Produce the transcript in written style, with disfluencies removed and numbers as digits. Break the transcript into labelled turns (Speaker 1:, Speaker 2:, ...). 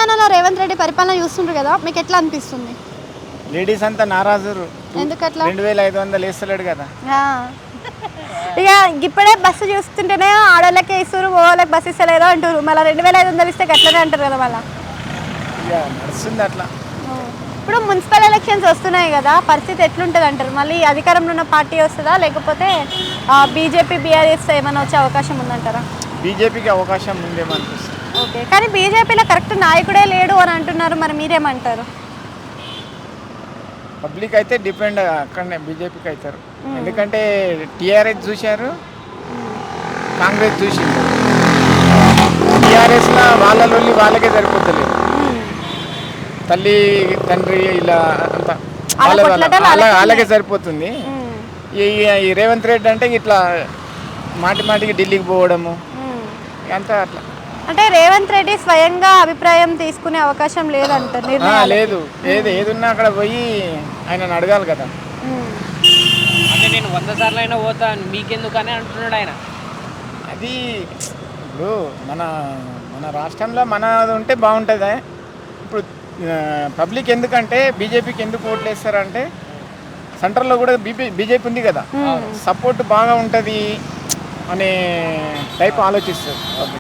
Speaker 1: తెలంగాణలో రేవంత్ రెడ్డి పరిపాలన చూస్తుంటారు కదా, మీకు ఎట్లా అనిపిస్తుంది?
Speaker 2: లేడీస్ అంతా నారాజురు.
Speaker 1: ఎందుకట్లా?
Speaker 2: 2500 వేస్తలేడు కదా.
Speaker 1: ఇక ఇప్పుడే బస్సు చూస్తుంటేనే ఆడవాళ్ళకే ఇస్తారు, వాళ్ళకి బస్సు ఇస్తలేదో అంటారు. మళ్ళీ 2500 ఇస్తే అట్లనే అంటారు కదా. మళ్ళీ
Speaker 2: ఇక నడుస్తుంది అట్లా.
Speaker 1: ఇప్పుడు మున్సిపల్ ఎలక్షన్స్ వస్తున్నాయి కదా, పరిస్థితి ఎట్లుంటుంది అంటారు? మళ్ళీ అధికారంలో ఉన్న పార్టీ వస్తుందా, లేకపోతే బీజేపీ బీఆర్ఎస్ ఏమైనా వచ్చే అవకాశం ఉందంటారా?
Speaker 2: బీజేపీకి అవకాశం ఉందేమో అనిపిస్తుంది.
Speaker 1: ఓకే, కానీ బీజేపీలో కరెక్ట్ నాయకుడే లేడు అని అంటున్నారు. మరి మీరేమంటారు?
Speaker 2: పబ్లిక్ అయితే డిపెండ్ అక్కడనే బీజేపీకి అవుతారు. ఎందుకంటే టీఆర్ఎస్ చూశారు, కాంగ్రెస్ చూసింది. టీఆర్ఎస్లో వాళ్ళ లొల్లి వాళ్ళకే సరిపోతలేదు. తల్లి తండ్రి ఇలా అంతా వాళ్ళకే సరిపోతుంది. ఈ రేవంత్ రెడ్డి అంటే ఇట్లా మాటికి ఢిల్లీకి పోవడము అంతా అట్లా.
Speaker 3: అంటే రేవంత్ రెడ్డి స్వయంగా అభిప్రాయం తీసుకునే అవకాశం లేదంటారు?
Speaker 2: లేదు, ఏదున్నా అక్కడ పోయి ఆయన అడగాలి కదా.
Speaker 4: అంటే నేను 100 సార్లు అయినా పోతాను మీకెందుకని అంటున్నాడు ఆయన.
Speaker 2: అది ఇప్పుడు మన రాష్ట్రంలో మనది ఉంటే బాగుంటుంది. ఇప్పుడు పబ్లిక్ ఎందుకంటే బీజేపీకి ఎందుకు ఓట్లు వేస్తారంటే సెంటర్లో కూడా బీజేపీ ఉంది కదా, సపోర్ట్ బాగా ఉంటుంది అనే టైప్ ఆలోచిస్తారు.